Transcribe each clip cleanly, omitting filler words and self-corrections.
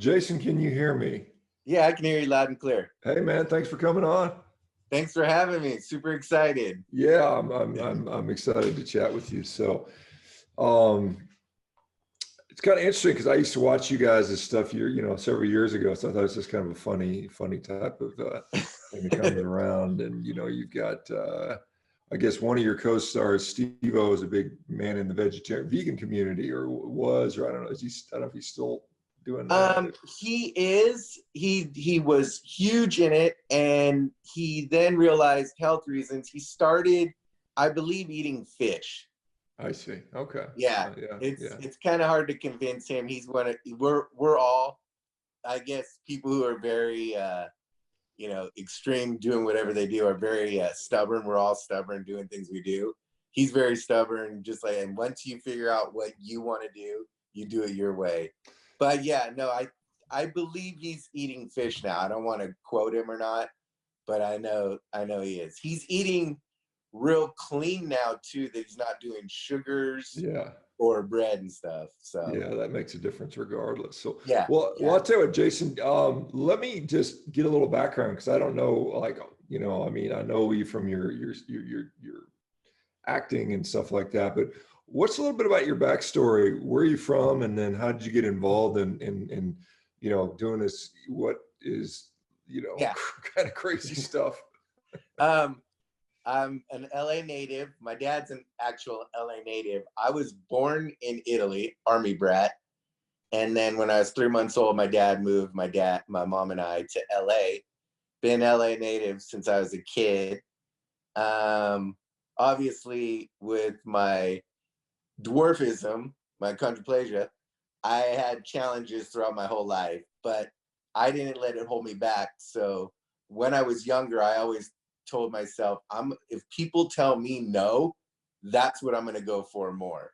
Jason, can you hear me? Yeah, I can hear you loud and clear. Hey man, thanks for coming on. Thanks for having me. Super excited. Yeah, I'm excited to chat with you. Um, it's kind of interesting because I used to watch you guys' stuff several years ago. So I thought it's just kind of a funny type of thing that comes around. And you've got I guess one of your co-stars, Steve-O, is a big man in the vegan community, or was, or I don't know. I don't know if he's still doing that. He is. He was huge in it, and he then realized health reasons. He started, I believe, eating fish. I see. Okay. Yeah, it's kind of hard to convince him. He's one of we're all, I guess, people who are very extreme, doing whatever they do, are very stubborn. We're all stubborn doing things we do. He's very stubborn, just like, and once you figure out what you want to do, you do it your way. But yeah, no, I believe he's eating fish now. I don't want to quote him or not, but I know he is. He's eating real clean now too, that he's not doing sugars or bread and stuff. So yeah, that makes a difference regardless. So yeah. Well, I'll tell you what, Jason, let me just get a little background, because I don't know, like, I mean, I know you from your acting and stuff like that, but what's a little bit about your backstory? Where are you from, and then how did you get involved in doing this, what is kind of crazy stuff? I'm an LA native. My dad's an actual LA native. I was born in Italy, army brat. And then when I was 3 months old, my dad moved my mom and I to LA. Been LA native since I was a kid. Obviously with my dwarfism, my chondroplasia, I had challenges throughout my whole life, but I didn't let it hold me back. So when I was younger, I always told myself, if people tell me no, that's what I'm going to go for more.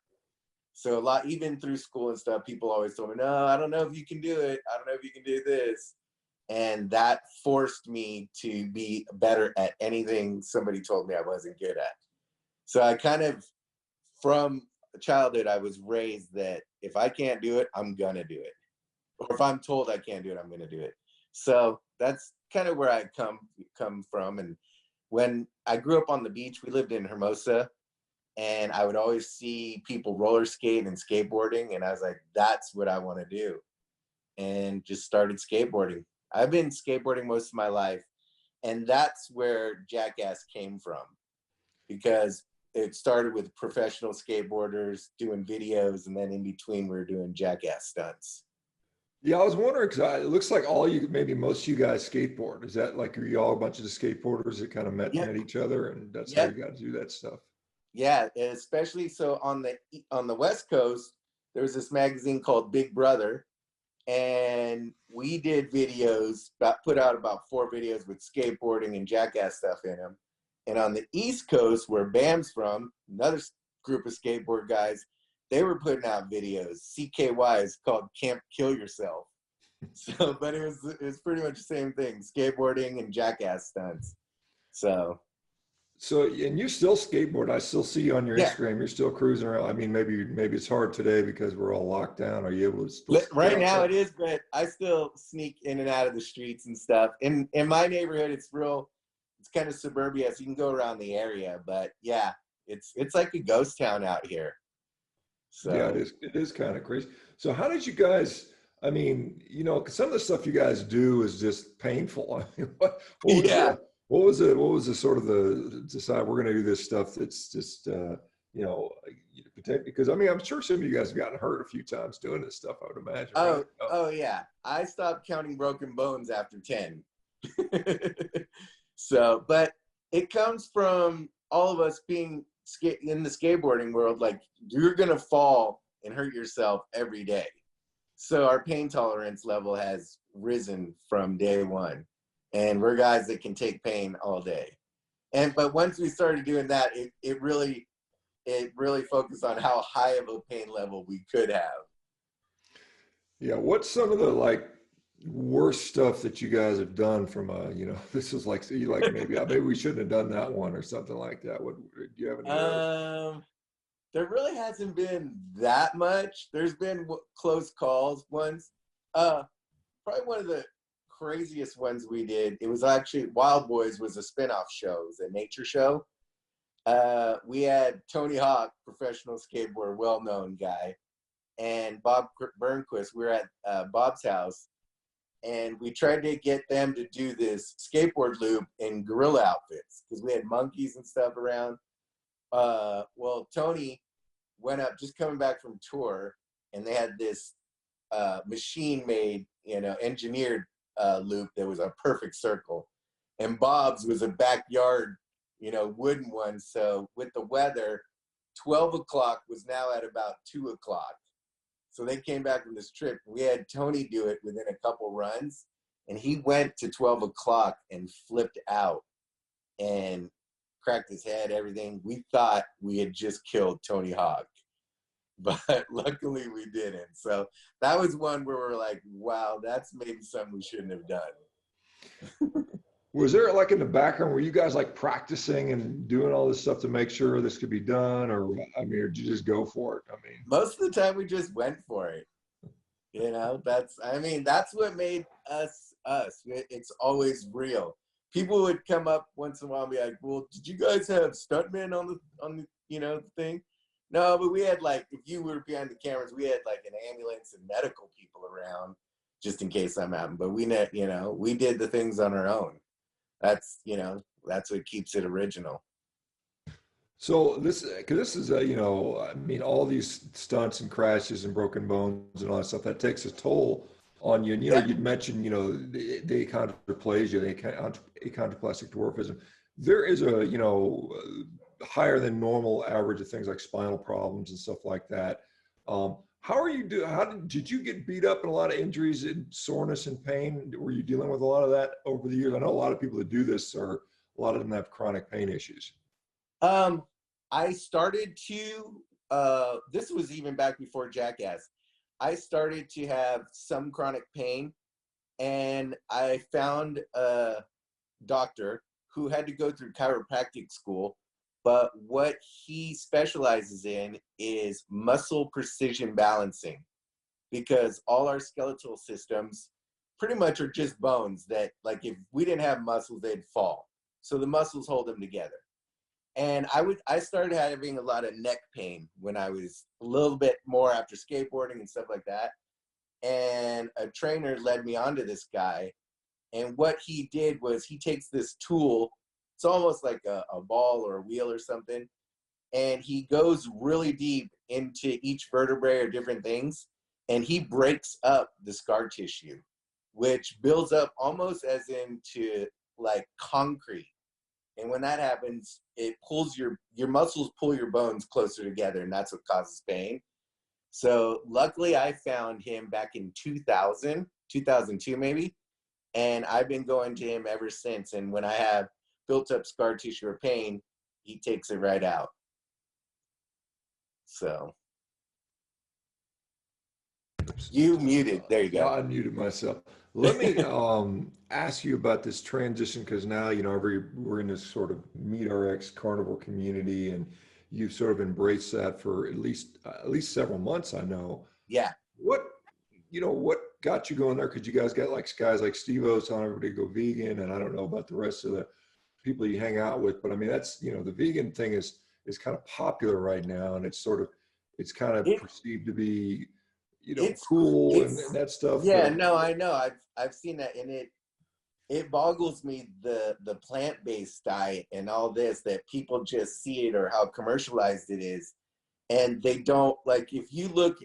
So even through school and stuff, people always told me, no, I don't know if you can do it. I don't know if you can do this. And that forced me to be better at anything somebody told me I wasn't good at. So I kind of, from childhood, I was raised that if I can't do it, I'm gonna do it. Or if I'm told I can't do it, I'm gonna do it. So that's kind of where I come from. And when I grew up on the beach, we lived in Hermosa, and I would always see people roller skate and skateboarding, and I was like, that's what I want to do. And just started skateboarding. I've been skateboarding most of my life, and that's where Jackass came from, because it started with professional skateboarders doing videos, and then in between we were doing Jackass stunts. Yeah, I was wondering, because it looks like maybe most of you guys skateboard. Is that like, are you all a bunch of skateboarders that kind of met each other, and that's how you got to do that stuff? Yeah, especially so on the West Coast, there was this magazine called Big Brother, and we did videos, put out about 4 videos with skateboarding and Jackass stuff in them. And on the East Coast, where Bam's from, another group of skateboard guys, they were putting out videos. CKY is called Camp Kill Yourself. So, but it was pretty much the same thing, skateboarding and Jackass stunts. So, and you still skateboard. I still see you on your Instagram. You're still cruising around. I mean, maybe it's hard today because we're all locked down. Are you able to still right now it is, but I still sneak in and out of the streets and stuff. In my neighborhood, it's kind of suburbia, so you can go around the area. But yeah, it's like a ghost town out here. So yeah, it is kind of crazy. So how did you guys, I mean, cause some of the stuff you guys do is just painful. I mean, what was the sort of the decide we're going to do this stuff that's just because I mean, I'm sure some of you guys have gotten hurt a few times doing this stuff, I would imagine. Oh yeah, I stopped counting broken bones after 10. So, but it comes from all of us being in the skateboarding world. Like, you're gonna fall and hurt yourself every day, so our pain tolerance level has risen from day one, and we're guys that can take pain all day. But once we started doing that, it really focused on how high of a pain level we could have. Yeah, what's some of the worst stuff that you guys have done from this is maybe we shouldn't have done that one or something like that? What do you have any? There really hasn't been that much. There's been close calls once. probably one of the craziest ones we did. It was actually Wild Boys was a spinoff show. It was a nature show. We had Tony Hawk, professional skateboarder, well-known guy, and Bob Burnquist. We were at Bob's house, and we tried to get them to do this skateboard loop in gorilla outfits because we had monkeys and stuff around. Well, Tony went up just coming back from tour, and they had this machine-made, engineered loop that was a perfect circle. And Bob's was a backyard, wooden one. So with the weather, 12 o'clock was now at about 2 o'clock. So they came back from this trip. We had Tony do it within a couple runs, and he went to 12 o'clock and flipped out and cracked his head, everything. We thought we had just killed Tony Hawk, but luckily we didn't. So that was one where we're like, wow, that's maybe something we shouldn't have done. Was there like in the background, were you guys like practicing and doing all this stuff to make sure this could be done? Or or did you just go for it? Most of the time we just went for it. That's what made us us. It's always real. People would come up once in a while and be like, well, did you guys have stuntmen on the thing? No, but we had if you were behind the cameras, we had an ambulance and medical people around just in case something happened. But we did the things on our own. That's what keeps it original. So this is all these stunts and crashes and broken bones and all that stuff, that takes a toll on you. And you'd mentioned the achondroplasia, the achondroplastic dwarfism. There is a higher than normal average of things like spinal problems and stuff like that. How are you doing? Did you get beat up in a lot of injuries and soreness and pain? Were you dealing with a lot of that over the years? I know a lot of people that do this a lot of them have chronic pain issues. I started to, this was even back before Jackass. I started to have some chronic pain, and I found a doctor who had to go through chiropractic school. But what he specializes in is muscle precision balancing, because all our skeletal systems pretty much are just bones that, if we didn't have muscles, they'd fall. So the muscles hold them together. And I started having a lot of neck pain when I was a little bit more after skateboarding and stuff like that. And a trainer led me onto this guy. And what he did was he takes this tool. It's almost like a ball or a wheel or something. And he goes really deep into each vertebrae or different things. And he breaks up the scar tissue, which builds up almost as into concrete. And when that happens, it pulls your muscles pull your bones closer together, and that's what causes pain. So luckily I found him back in 2002 maybe. And I've been going to him ever since. And when I have built up scar tissue or pain, he takes it right out. So you muted. There you go. Yeah, I muted myself. Let me ask you about this transition, because now we're in this sort of MeatRx carnivore community, and you've sort of embraced that for at least several months, I know. Yeah. What got you going there? Because you guys got guys like Steve-O's telling everybody to go vegan, and I don't know about the rest of the people you hang out with, but that's the vegan thing is kind of popular right now, and it's kind of perceived to be cool and that stuff. Yeah, no, I know. I've seen that, and it boggles me, the plant-based diet and all this, that people just see it or how commercialized it is, and they don't if you look,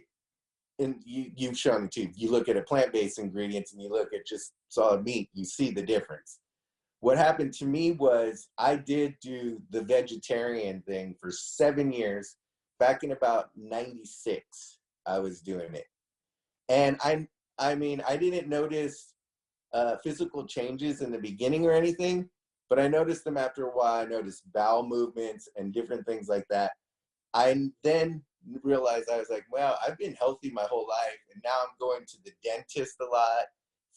and you've shown it too, you look at a plant-based ingredients and you look at just solid meat, you see the difference. What happened to me was I did do the vegetarian thing for 7 years. Back in about 96, I was doing it. And I didn't notice physical changes in the beginning or anything, but I noticed them after a while. I noticed bowel movements and different things like that. I then realized, I was like, well, I've been healthy my whole life, and now I'm going to the dentist a lot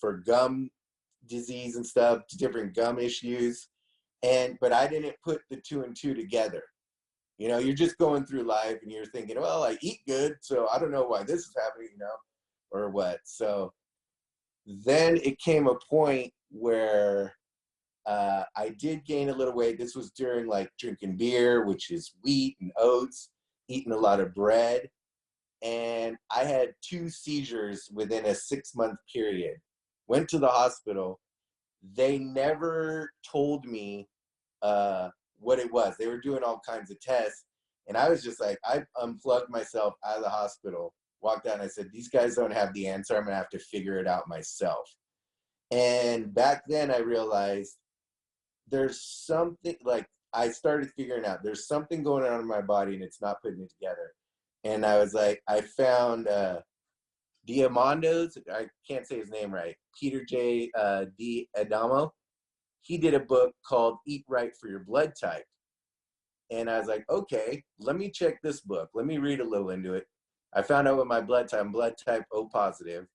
for gum disease and stuff, different gum issues. But I didn't put the two and two together. You're just going through life and you're thinking, well, I eat good, so I don't know why this is happening, or what. So then it came a point where I did gain a little weight. This was during like drinking beer, which is wheat and oats, eating a lot of bread. And I had 2 seizures within a 6-month period. Went to the hospital. They never told me what it was. They were doing all kinds of tests. And I was just like, I unplugged myself out of the hospital, walked out, and I said, these guys don't have the answer. I'm going to have to figure it out myself. And back then I realized there's something, like, I started figuring out there's something going on in my body and it's not putting it together. And I was like, I found Diamondo's, I can't say his name right, Peter J. D'Adamo. He did a book called Eat Right for Your Blood Type. And I was like, okay, let me check this book. Let me read a little into it. I found out what my blood type, I'm blood type O positive,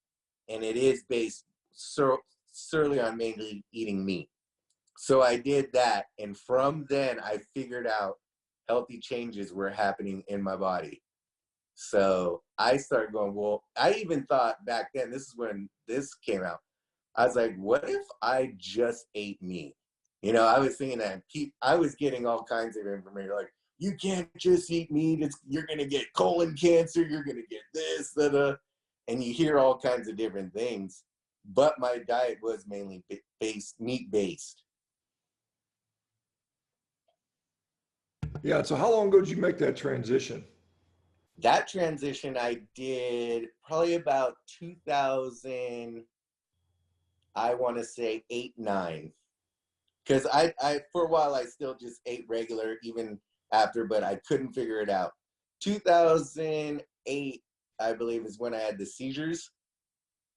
and it is based solely on mainly eating meat. So I did that, and from then I figured out healthy changes were happening in my body. So I started going, well, I even thought back then, this is when this came out, I was like, what if I just ate meat? You know, I was thinking that I was getting all kinds of information, like, you can't just eat meat, you're gonna get colon cancer, you're gonna get this, and you hear all kinds of different things. But my diet was mainly meat-based. Yeah. So how long ago did you make that transition? That transition I did probably about 2000, I want to say 8, 9. Because I for a while I still just ate regular even after, but I couldn't figure it out. 2008, I believe, is when I had the seizures.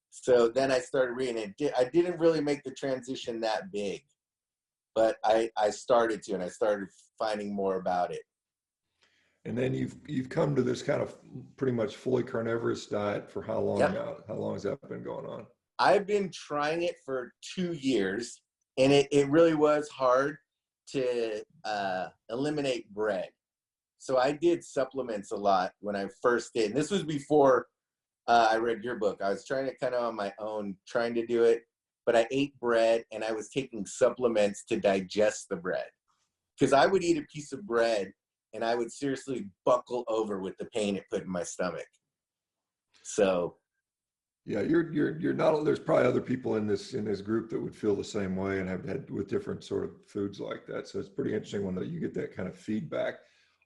So then I started reading it. I didn't really make the transition that big, but I started to, and I started finding more about it. And then you've come to this kind of pretty much fully carnivorous diet for how long Yep. now? How long has that been going on? I've been trying it for 2 years, and it really was hard to eliminate bread. So I did supplements a lot when I first did. And this was before I read your book. I was trying to kind of on my own, trying to do it, but I ate bread and I was taking supplements to digest the bread. Because I would eat a piece of bread and I would seriously buckle over with the pain it put in my stomach. So Yeah, you're not. There's probably other people in this group that would feel the same way and have had with different sort of foods like that. So it's pretty interesting when you get that kind of feedback.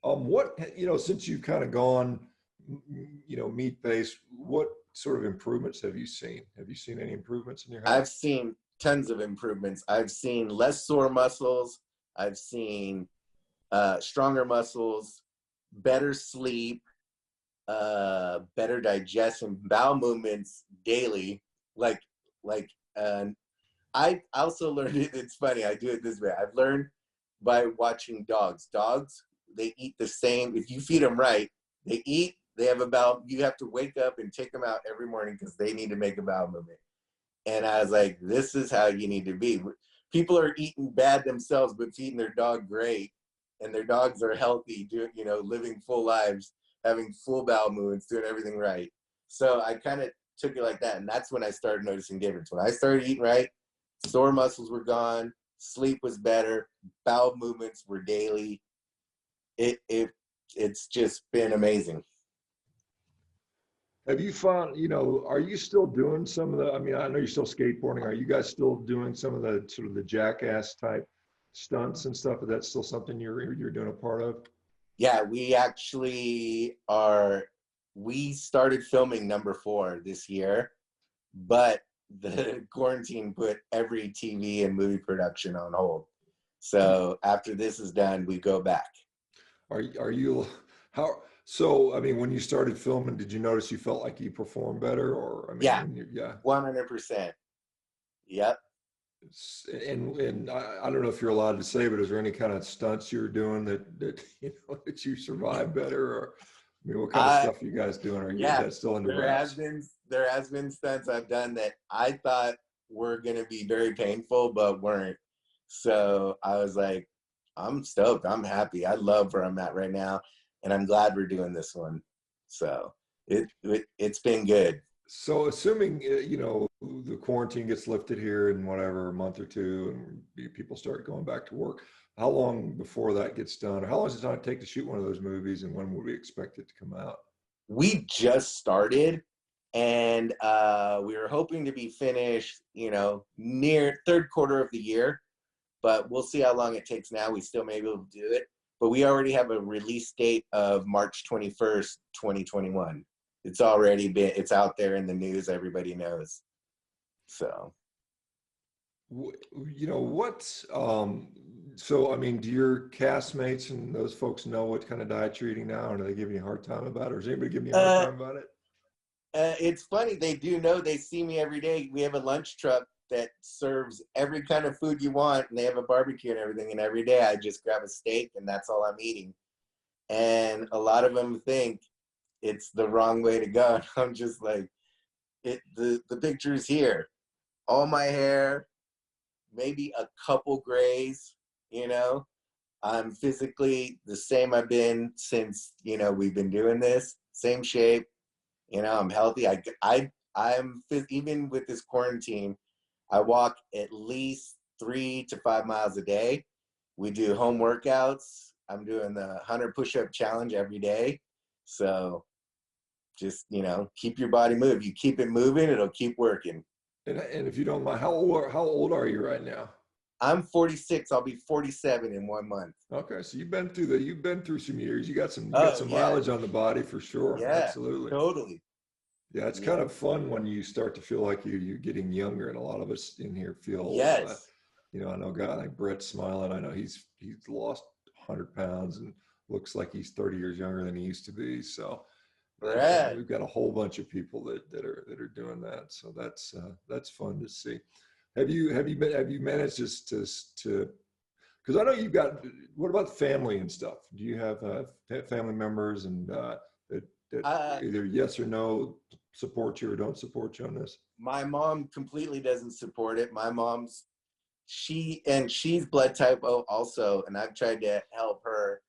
What since you've kind of gone, meat based, what sort of improvements have you seen? Have you seen any improvements in your health? I've seen tons of improvements. I've seen less sore muscles. I've seen stronger muscles, better sleep, better digestion, bowel movements daily. I also learned it. It's funny. I do it this way. I've learned by watching dogs. Dogs, they eat the same. If you feed them right, they eat. They have a bowel. You have to wake up and take them out every morning because they need to make a bowel movement. And I was like, this is how you need to be. People are eating bad themselves, but feeding their dog great, and their dogs are healthy, living full lives, having full bowel movements, doing everything right. So I kind of took it like that, and that's when I started noticing difference. When I started eating right, sore muscles were gone, sleep was better, bowel movements were daily. It's just been amazing. Have you found, are you still doing some of I mean, I know you're still skateboarding. Are you guys still doing some of the sort of the jackass type stunts and stuff? Is that still something you're doing a part of? Yeah, we actually are. We started filming number 4 this year, but the quarantine put every TV and movie production on hold. So after this is done, we go back. Are you how? So I mean, when you started filming, did you notice you felt like you performed better, or I mean, Yeah, when you, yeah, 100%. Yep. and I don't know if you're allowed to say, but is there any kind of stunts you were doing that that you survived better, or I mean, what kind of stuff are you guys doing? Is Yeah, that still under there has wraps? been stunts I've done that I thought were gonna be very painful, but weren't. So I was like, I'm stoked. I'm happy. I love where I'm at right now, and I'm glad we're doing this one. So it's been good. So assuming, the quarantine gets lifted here in whatever, a month or two, and people start going back to work, how long before that gets done? Or how long does it take to shoot one of those movies, and when would we expect it to come out? We just started, and we were hoping to be finished, near third quarter of the year, but we'll see how long it takes now. We still may be able to do it, but we already have a release date of March 21st, 2021. It's out there in the news. Everybody knows. So, What, so, I mean, do your castmates and those folks know what kind of diet you're eating now? And are they giving you a hard time about it? Or is anybody giving you a hard uh, time about it? it's funny. They do know. They see me every day. We have a lunch truck that serves every kind of food you want, and they have a barbecue and everything. And every day I just grab a steak, and that's all I'm eating. And a lot of them think it's the wrong way to go. And I'm just like, the picture is here. All my hair, maybe a couple grays, I'm physically the same I've been since, we've been doing this, same shape, I'm healthy. Even with this quarantine, I walk at least 3 to 5 miles a day. We do home workouts. I'm doing the 100 push-up challenge every day. So just, keep your body moving. You keep it moving, it'll keep working. And if you don't mind, how old are you right now? I'm 46. I'll be 47 in 1 month. Okay, so you've been through some years. You got some Yeah. mileage on the body for sure. Yeah, Absolutely. totally. Yeah, it's Yeah. kind of fun when you start to feel like you're getting younger, and a lot of us in here feel, Yes. I know a guy like Brett smiling. I know he's lost 100 pounds and looks like he's 30 years younger than he used to be. So, and Right. we've got a whole bunch of people that are doing that. So that's fun to see. Have you managed to because I know you've got, what about family and stuff? Do you have family members and that Uh, either yes or no support you or don't support you on this? my mom completely doesn't support it. My mom's she's blood type O also, and I've tried to help her.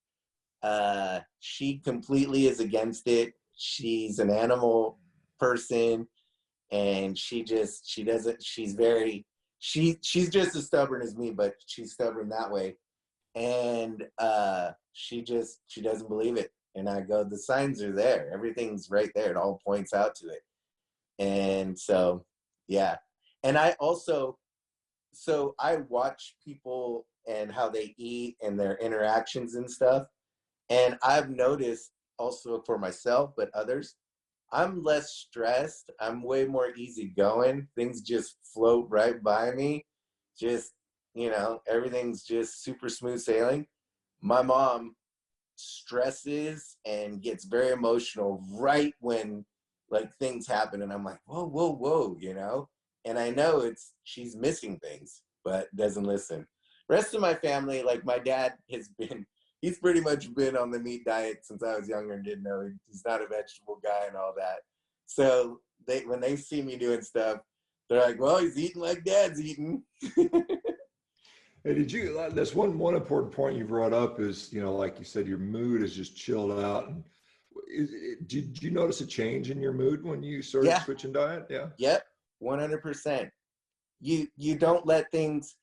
She completely is against it. She's an animal person, and she doesn't. She's just as stubborn as me, but she's stubborn that way. And she doesn't believe it. And I go, the signs are there. Everything's right there. It all points out to it. And so, yeah. And I watch people and how they eat and their interactions and stuff. And I've noticed also for myself, but others, I'm less stressed. I'm way more easygoing. Things just float right by me. Just, everything's just super smooth sailing. My mom stresses and gets very emotional right when like things happen, and I'm like, whoa, whoa, whoa. And I know she's missing things, but doesn't listen. Rest of my family, like my dad he's pretty much been on the meat diet since I was younger and didn't know he's not a vegetable guy and all that. So when they see me doing stuff, they're like, well, he's eating like dad's eating. Hey, that's one important point you brought up is, like you said, your mood is just chilled out. And did you notice a change in your mood when you started Yeah. switching diet? Yeah. Yep. 100%. You don't let things,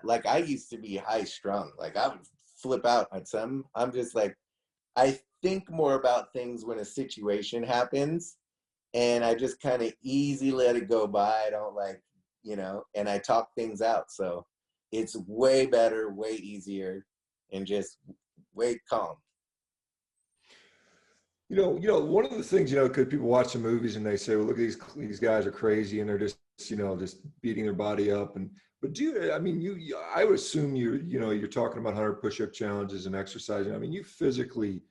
like I used to be high strung. Like I would flip out at some. I'm just like, I think more about things when a situation happens, and I just kind of easy let it go by. I don't and I talk things out. So it's way better, way easier, and just way calm. One of the things, because people watch the movies and they say, well, look, these guys are crazy and they're just beating their body up. But I mean, I would assume you're talking about 100 push-up challenges and exercising. I mean, you physically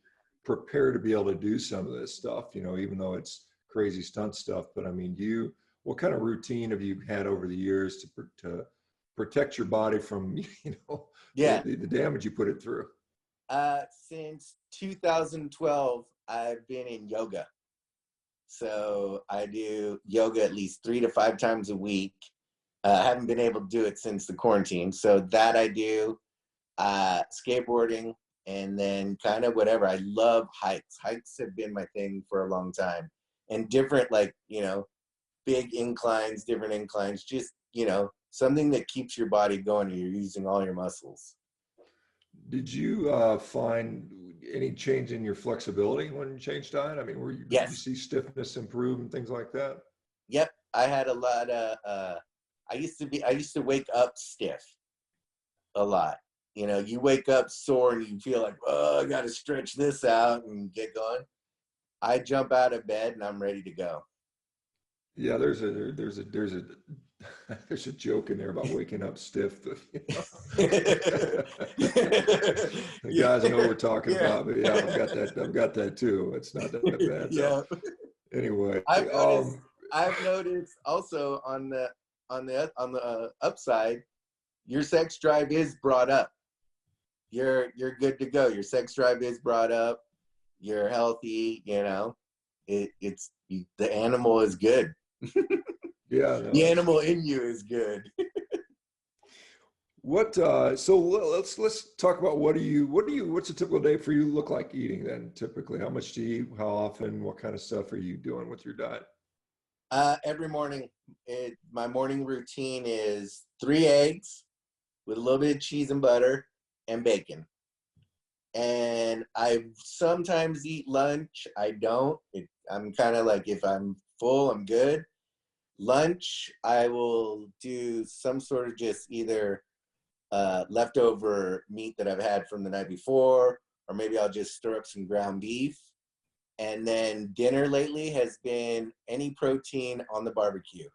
prepare to be able to do some of this stuff, even though it's crazy stunt stuff. But I mean, what kind of routine have you had over the years to protect your body from, Yeah. the damage you put it through? Since 2012, I've been in yoga. So I do yoga at least 3 to 5 times a week. I haven't been able to do it since the quarantine. So that I do, skateboarding, and then kind of whatever. I love hikes. Hikes have been my thing for a long time. and different, like, big inclines, different inclines, just, something that keeps your body going and you're using all your muscles. Did you find any change in your flexibility when you changed diet? I mean, did you Yes. see stiffness improve and things like that? Yep. I had a lot of, I used to wake up stiff a lot. You wake up sore and you feel like, oh, I got to stretch this out and get going. I jump out of bed and I'm ready to go. Yeah, there's a joke in there about waking up stiff. But, the Yeah. guys know what we're talking Yeah. about, but yeah, I've got that too. It's not that bad though. Yeah. Anyway, I've noticed also on the upside, your sex drive is brought up. You're good to go. Your sex drive is brought up. You're healthy. The animal is good. yeah, no, The animal in you is good. what so let's talk about what's a typical day for you look like eating then typically? How much do you eat? How often? What kind of stuff are you doing with your diet? Every morning, my morning routine is 3 eggs with a little bit of cheese and butter and bacon. And I sometimes eat lunch. I don't. I'm kind of like, if I'm full, I'm good. Lunch, I will do some sort of just either leftover meat that I've had from the night before, or maybe I'll just stir up some ground beef. And then dinner lately has been any protein on the barbecue.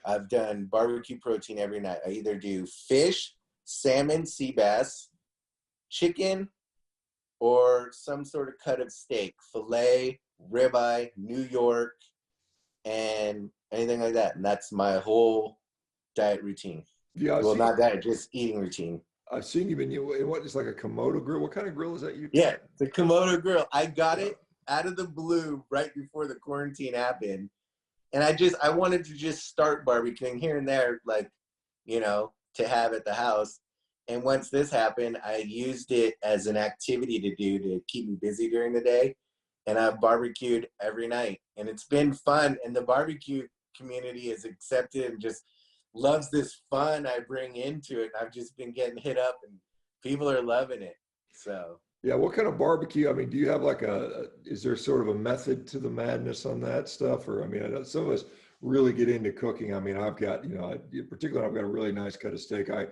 I've done barbecue protein every night. I either do fish, salmon, sea bass, chicken, or some sort of cut of steak, filet, ribeye, New York, and anything like that. And that's my whole diet routine. Yeah, Well, not diet, just eating routine. I've seen you've been what is like a Komodo grill. What kind of grill is that you got? Yeah, the Komodo grill. I got it out of the blue right before the quarantine happened. And I wanted to just start barbecuing here and there, like, to have at the house. And once this happened, I used it as an activity to do to keep me busy during the day. And I've barbecued every night. And it's been fun. And the barbecue community is accepted and just loves this fun I bring into it. And I've just been getting hit up and people are loving it. So. Yeah, what kind of barbecue? I mean, do you have like is there sort of a method to the madness on that stuff? Or, I mean, I know some of us really get into cooking. I mean, I've got, particularly I've got a really nice cut of steak. I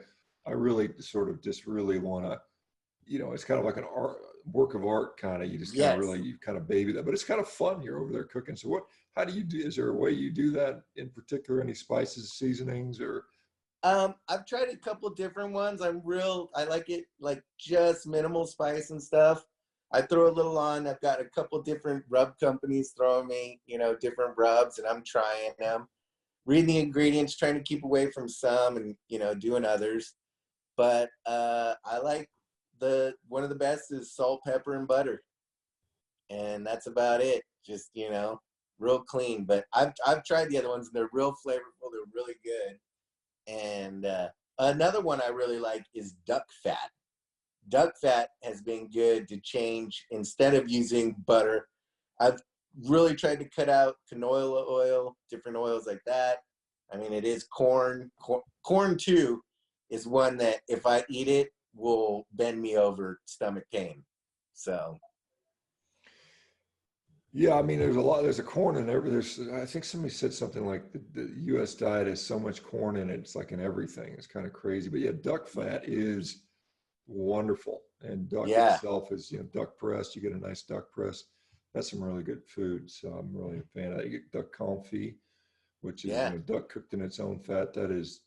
really sort of just really want to, it's kind of like an work of art kind of, you just kind of really, you kind of baby that, but it's kind of fun. You're over there cooking. So how do you do, is there a way you do that in particular? Any spices, seasonings, or? I've tried a couple different ones. I like it like just minimal spice and stuff. I throw a little on. I've got a couple different rub companies throwing me, different rubs, and I'm trying them. Reading the ingredients, trying to keep away from some and, doing others. But I like one of the best is salt, pepper, and butter. And that's about it. Just, real clean. But I've tried the other ones and they're real flavorful. They're really good. And another one I really like is duck fat. Duck fat has been good to change. Instead of using butter, I've really tried to cut out canola oil, different oils like that. I mean, it is corn. Corn too is one that if I eat it will bend me over stomach pain. So. Yeah, I mean, there's a corn in there, but I think somebody said something like the US diet has so much corn in it, it's like in everything. It's kind of crazy. But yeah, duck fat is wonderful. And duck itself is, duck breast, you get a nice duck breast. That's some really good food. So I'm really a fan of that. You get duck confit, which is, duck cooked in its own fat. That is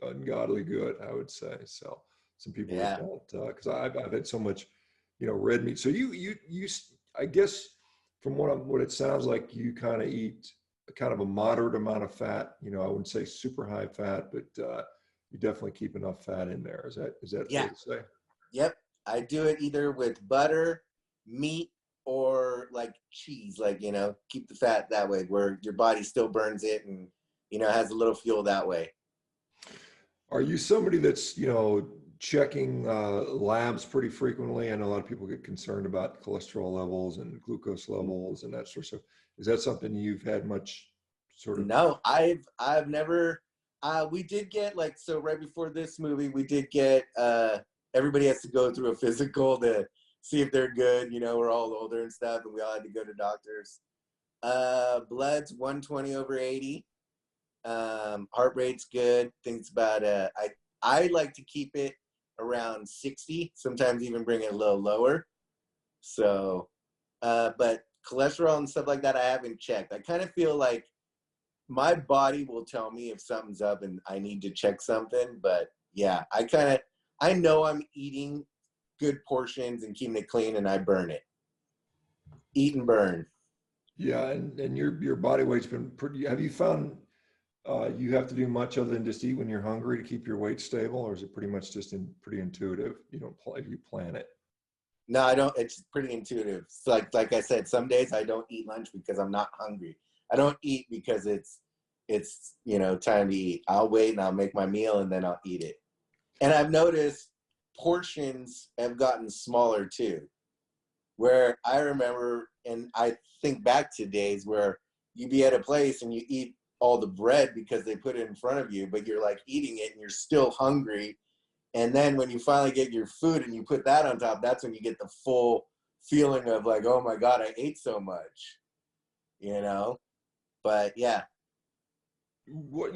ungodly good, I would say. So some people that don't, because I've had so much, red meat. So you I guess from what it sounds like, you kind of eat kind of a moderate amount of fat. I wouldn't say super high fat, but you definitely keep enough fat in there. Is that fair to say? Yep. I do it either with butter, meat, or like cheese, like, keep the fat that way where your body still burns it and, has a little fuel that way. Are you somebody that's, checking labs pretty frequently? I know a lot of people get concerned about cholesterol levels and glucose levels and that sort of stuff. Is that something you've had much sort of? No, I've never. We did get like, so right before this movie, we did get everybody has to go through a physical to see if they're good. You know, we're all older and stuff, and we all had to go to doctors. Blood's 120/80. Heart rate's good. Things about I like to keep it around 60. Sometimes even bring it a little lower. So, but cholesterol and stuff like that, I haven't checked. I kind of feel like my body will tell me if something's up and I need to check something. But yeah, I know I'm eating good portions and keeping it clean, and I burn it. Eat and burn. Yeah, and your body weight's been pretty. Have you found you have to do much other than just eat when you're hungry to keep your weight stable, or is it pretty much just pretty intuitive? You don't you plan it. No, I don't. It's pretty intuitive. It's like I said, some days I don't eat lunch because I'm not hungry. I don't eat because it's time to eat. I'll wait and I'll make my meal and then I'll eat it. And I've noticed portions have gotten smaller too. Where I remember, and I think back to days where you'd be at a place and you eat all the bread because they put it in front of you, but you're like eating it and you're still hungry. And then when you finally get your food and you put that on top, that's when you get the full feeling of like, oh my God, I ate so much, But yeah. What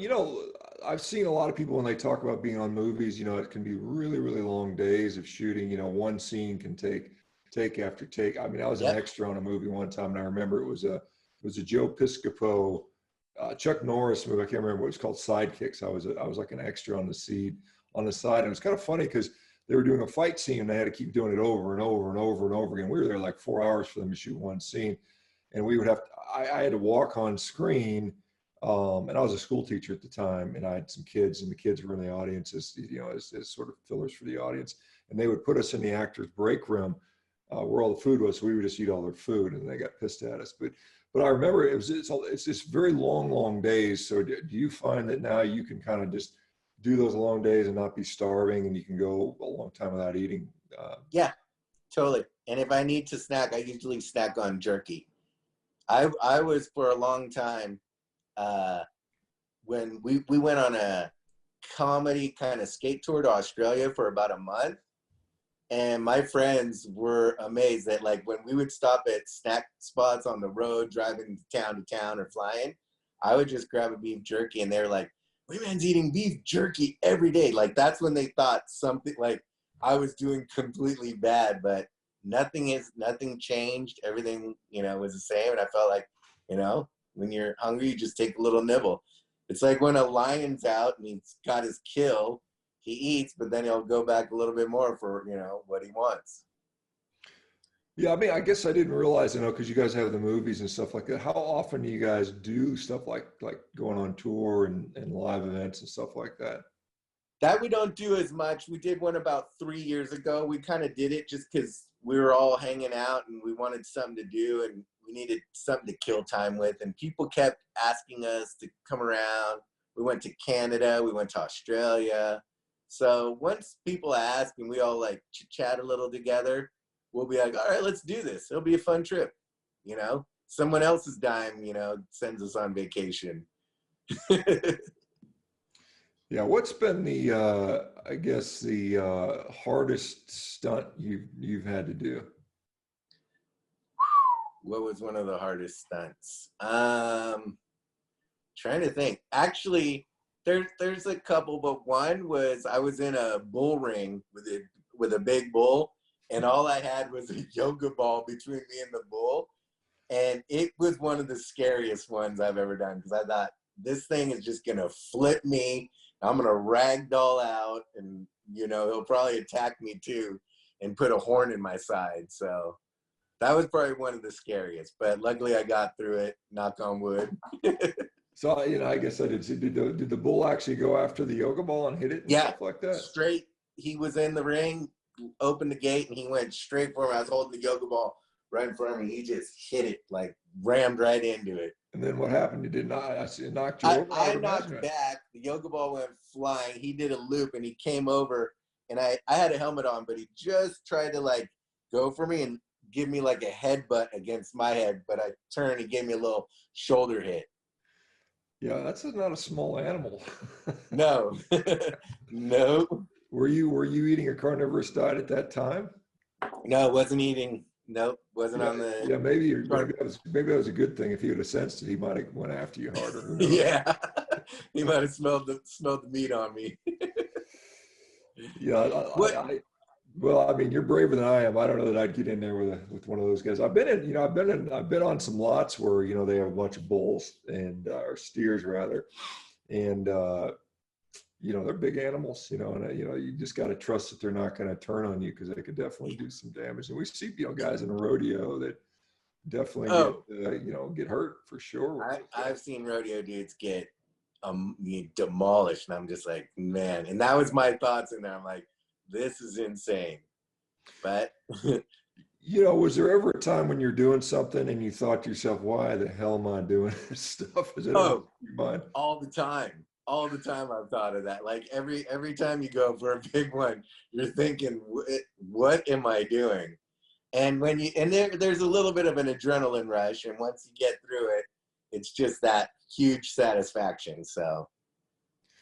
I've seen a lot of people when they talk about being on movies, it can be really, really long days of shooting. One scene can take after take. I mean, I was an Yep. extra on a movie one time, and I remember it was a Joe Piscopo, Chuck Norris movie. I can't remember what it was called, Sidekicks. I was like an extra on the side. And it was kind of funny because they were doing a fight scene and they had to keep doing it over and over and over and over again. We were there like 4 hours for them to shoot one scene, and we would have I had to walk on screen. And I was a school teacher at the time, and I had some kids, and the kids were in the audience as sort of fillers for the audience. And they would put us in the actors' break room where all the food was, so we would just eat all their food, and they got pissed at us. But I remember it's just very long days. So do you find that now you can kind of just do those long days and not be starving, and you can go a long time without eating? Yeah, totally. And if I need to snack, I usually snack on jerky. I was for a long time, when we went on a comedy kind of skate tour to Australia for about a month, and my friends were amazed that like when we would stop at snack spots on the road driving town to town or flying, I would just grab a beef jerky, and they're like, Weeman's eating beef jerky every day. Like that's when they thought something like I was doing completely bad, but nothing changed. Everything was the same, and I felt like when you're hungry, you just take a little nibble. It's like when a lion's out and he's got his kill, he eats, but then he'll go back a little bit more for, what he wants. Yeah, I mean, I guess I didn't realize, because you guys have the movies and stuff like that. How often do you guys do stuff like going on tour and live events and stuff like that? That we don't do as much. We did one about 3 years ago. We kind of did it just because we were all hanging out and we wanted something to do and we needed something to kill time with. And people kept asking us to come around. We went to Canada. We went to Australia. So once people ask and we all like chat a little together, we'll be like, all right, let's do this. It'll be a fun trip. Someone else's dime, sends us on vacation. Yeah, what's been the I guess the hardest stunt you've had to do? What was one of the hardest stunts? Trying to think. Actually, there's a couple, but one was I was in a bull ring with a big bull, and all I had was a yoga ball between me and the bull, and it was one of the scariest ones I've ever done because I thought this thing is just gonna flip me. I'm gonna ragdoll out, and he'll probably attack me too, and put a horn in my side. So that was probably one of the scariest. But luckily, I got through it. Knock on wood. So I guess I did see. Did the bull actually go after the yoga ball and hit it and stuff like that? Straight. He was in the ring, opened the gate, and he went straight for him. I was holding the yoga ball right in front of me. He just hit it, like rammed right into it. And then what happened? You did not. It knocked you over. I knocked back. The yoga ball went flying. He did a loop, and he came over and I had a helmet on, but he just tried to like go for me and give me like a headbutt against my head, but I turned and gave me a little shoulder hit. Yeah, that's not a small animal. No, no, Were you eating a carnivorous diet at that time? no, wasn't eating. Nope, wasn't Yeah, on the. yeah, maybe that was a good thing. If he would have sensed it, he might have went after you harder. Who knows? Yeah, he might have smelled the meat on me. Yeah, What? well, I mean, you're braver than I am. I don't know that I'd get in there with one of those guys. I've been on some lots where, they have a bunch of bulls and or steers rather, and they're big animals, and you just got to trust that they're not going to turn on you because they could definitely do some damage. And we see, guys in a rodeo that definitely Oh, get hurt for sure. I've seen rodeo dudes get demolished, and I'm just like, man. And that was my thoughts in there. I'm like, this is insane. But Was there ever a time when you're doing something and you thought to yourself, why the hell am I doing this stuff? Is it ever in your mind? all the time. All the time I've thought of that. Like every time you go for a big one, you're thinking, what am I doing? And there's a little bit of an adrenaline rush, and once you get through it, it's just that huge satisfaction. So,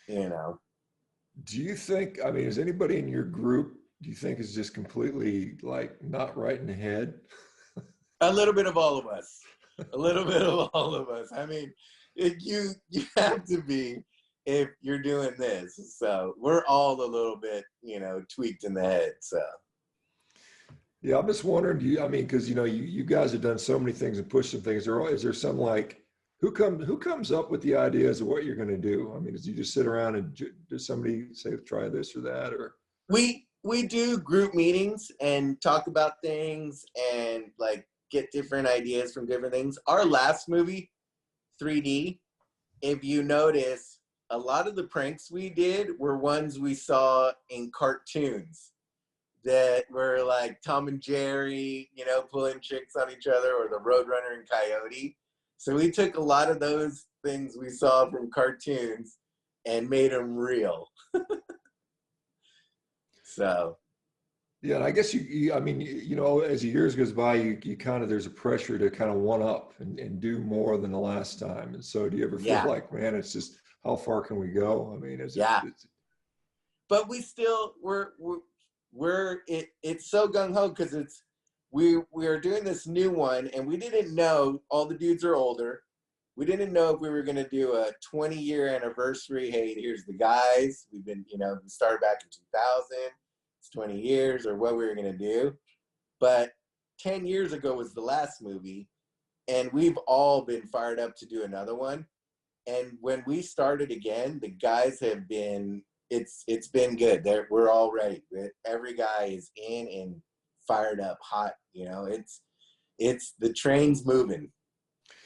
Do you think, I mean, is anybody in your group, do you think is just completely like not right in the head? a little bit of all of us. A little bit of all of us. I mean, you have to be if you're doing this. So we're all a little bit, tweaked in the head. So. Yeah, I'm just wondering, because you guys have done so many things and pushed some things. Is there some like who comes up with the ideas of what you're going to do? I mean, do you just sit around and does somebody say try this or that or? We do group meetings and talk about things and like get different ideas from different things. Our last movie, 3D, if you notice, a lot of the pranks we did were ones we saw in cartoons that were like Tom and Jerry, pulling tricks on each other, or the Roadrunner and Coyote. So we took a lot of those things we saw from cartoons and made them real. So. Yeah, and I guess I mean, as the years goes by, you kind of, there's a pressure to kind of one up and do more than the last time. And so do you ever feel like, man, it's just, how far can we go? I mean, but we still, it's so gung ho because we are doing this new one, and we didn't know, all the dudes are older. We didn't know if we were going to do a 20-year anniversary. Hey, here's the guys. We've been, we started back in 2000. It's 20 years, or what we were going to do. But 10 years ago was the last movie, and we've all been fired up to do another one. And when we started again, the guys have been, it's been good. We're all ready. Every guy is in and fired up, hot. It's the train's moving.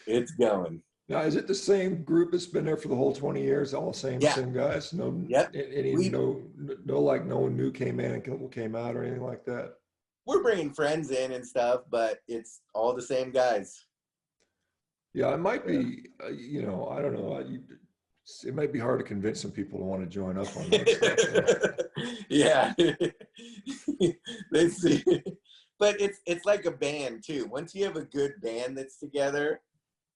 It's going. Now, is it the same group that's been there for the whole 20 years? All same guys? No, yep. No, like no one new came in and came out or anything like that? We're bringing friends in and stuff, but it's all the same guys. Yeah, it might be, I don't know. It might be hard to convince some people to want to join up on that stuff. Yeah. They see. But it's like a band too. Once you have a good band that's together,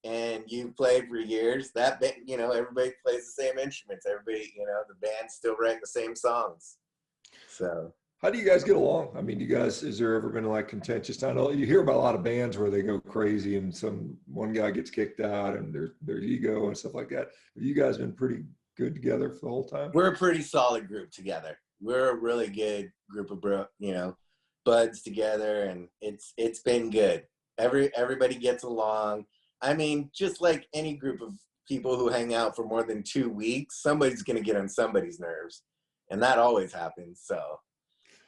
and you've played for years, that band, everybody plays the same instruments. Everybody, the band's still writing the same songs. So how do you guys get along? I mean, is there ever been like contentious? I know you hear about a lot of bands where they go crazy and one guy gets kicked out and there's ego and stuff like that. Have you guys been pretty good together for the whole time? We're a pretty solid group together. We're a really good group of buds together, and it's been good. Everybody gets along. I mean, just like any group of people who hang out for more than 2 weeks, somebody's going to get on somebody's nerves. And that always happens. So,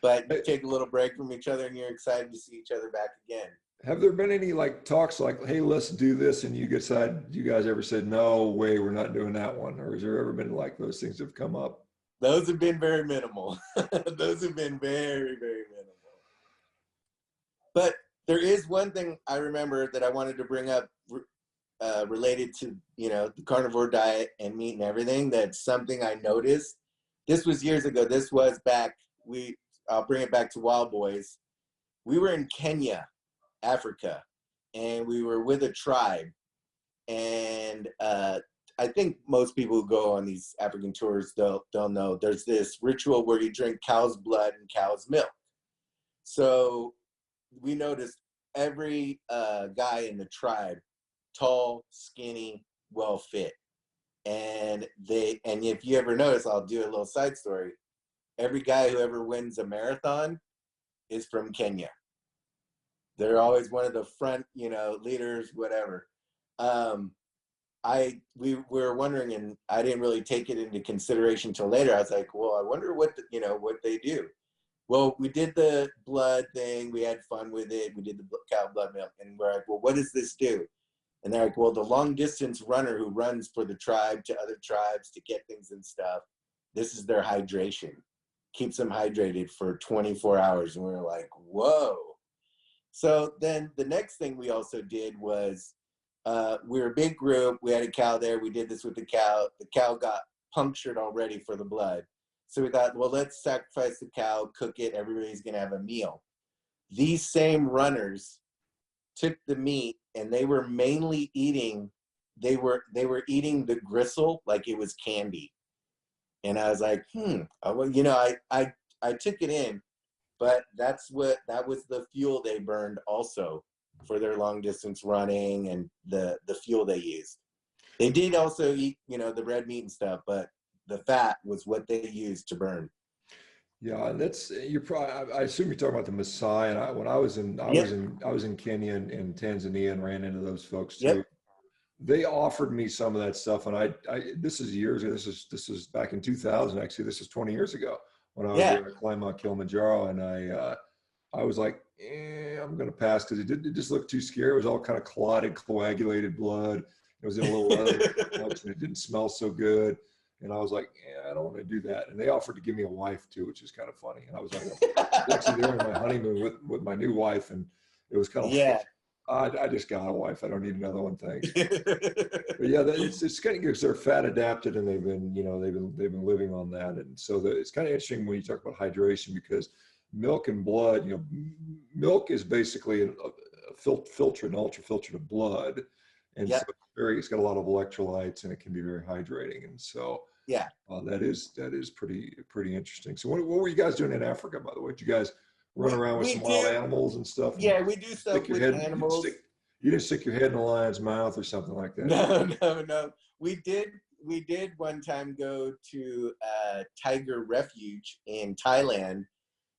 but you take a little break from each other and you're excited to see each other back again. Have there been any like talks like, hey, let's do this, and you guys ever said, no way, we're not doing that one? Or has there ever been like those things have come up? Those have been very minimal. Those have been very, very minimal. But there is one thing I remember that I wanted to bring up related to, the carnivore diet and meat and everything. That's something I noticed. This was years ago. This was back I'll bring it back to Wild Boys. We were in Kenya, Africa, and we were with a tribe. And I think most people who go on these African tours, they'll know there's this ritual where you drink cow's blood and cow's milk. So we noticed every guy in the tribe, tall, skinny, well fit. And if you ever notice, I'll do a little side story. Every guy who ever wins a marathon is from Kenya. They're always one of the front, leaders, whatever. We were wondering, and I didn't really take it into consideration till later. I was like, well, I wonder what they do. Well, we did the blood thing. We had fun with it. We did the cow blood milk, and we're like, well, what does this do? And they're like, well, the long distance runner who runs for the tribe to other tribes to get things and stuff, this is their hydration. Keeps them hydrated for 24 hours. And we were like, whoa. So then the next thing we also did was, we were a big group. We had a cow there. We did this with the cow. The cow got punctured already for the blood. So we thought, well, let's sacrifice the cow, cook it. Everybody's going to have a meal. These same runners took the meat and they were mainly eating, they were eating the gristle like it was candy. And I was like, I took it in, but that was the fuel they burned also for their long distance running and the fuel they used. They did also eat, the red meat and stuff, but the fat was what they used to burn. Yeah, and I assume you're talking about the Maasai. And when I was in Kenya and Tanzania and ran into those folks too. Yep. They offered me some of that stuff, and this is years ago. This is back in 2000. Actually, this is 20 years ago when I was there to climb Mount Kilimanjaro, and I was like, I'm going to pass because it just looked too scary. It was all kind of clotted, coagulated blood. It was in a little leather pouch, and it didn't smell so good. And I was like, I don't want to do that. And they offered to give me a wife too, which is kind of funny. And I was like, actually there on my honeymoon with my new wife, and it was kind of like, I just got a wife. I don't need another one, thanks. But yeah, it's kind of because they're fat adapted, and they've been living on that, and so it's kind of interesting when you talk about hydration, because milk and blood, milk is basically a filtered, an ultra filtered of blood, and so it's got a lot of electrolytes, and it can be very hydrating, and so that is pretty interesting. So what were you guys doing in Africa, by the way? Did you guys run around with some wild animals and stuff? Yeah, we do stuff with animals. You didn't stick your head in a lion's mouth or something like that. No. We did one time go to a tiger refuge in Thailand,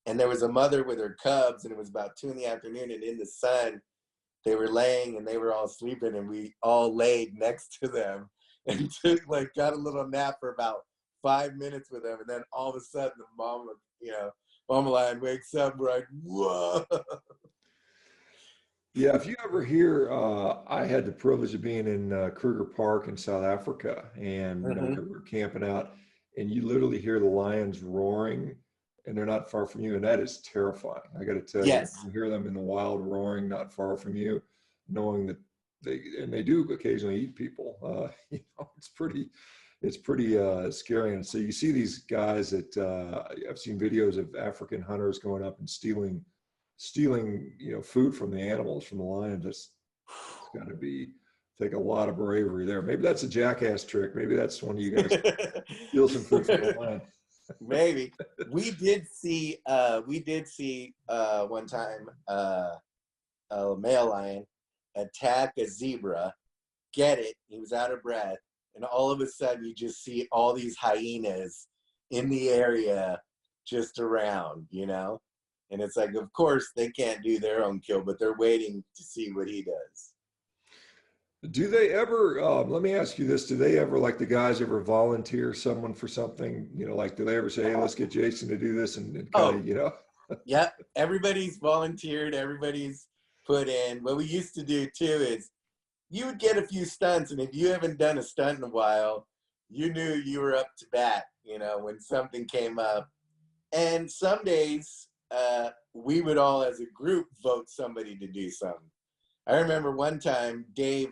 and there was a mother with her cubs, and it was about 2 PM, and in the sun, they were laying and they were all sleeping, and we all laid next to them and got a little nap for about 5 minutes with them, and then all of a sudden the mama lion wakes up. We're like, whoa. Yeah, if you ever hear, I had the privilege of being in Kruger Park in South Africa, and we were camping out, and you literally hear the lions roaring, and they're not far from you, and that is terrifying. I got to tell you, you hear them in the wild roaring not far from you, knowing that they do occasionally eat people. It's pretty scary. And so you see these guys that I've seen videos of African hunters going up and stealing food from the animals, from the lions. It's got to take a lot of bravery there. Maybe that's a jackass trick. Maybe that's one of you guys steal some food from the lion. Maybe. We did see one time a male lion attack a zebra, get it, he was out of breath, and all of a sudden you just see all these hyenas in the area just around, and it's like, of course they can't do their own kill, but they're waiting to see what he does. Do they ever, let me ask you this, do they ever, like the guys ever volunteer someone for something, do they ever say, hey, let's get Jason to do this and kind of, Yeah, everybody's volunteered, everybody's put in. What we used to do too is you would get a few stunts, and if you haven't done a stunt in a while, you knew you were up to bat, when something came up. And some days we would all as a group vote somebody to do something. I remember one time Dave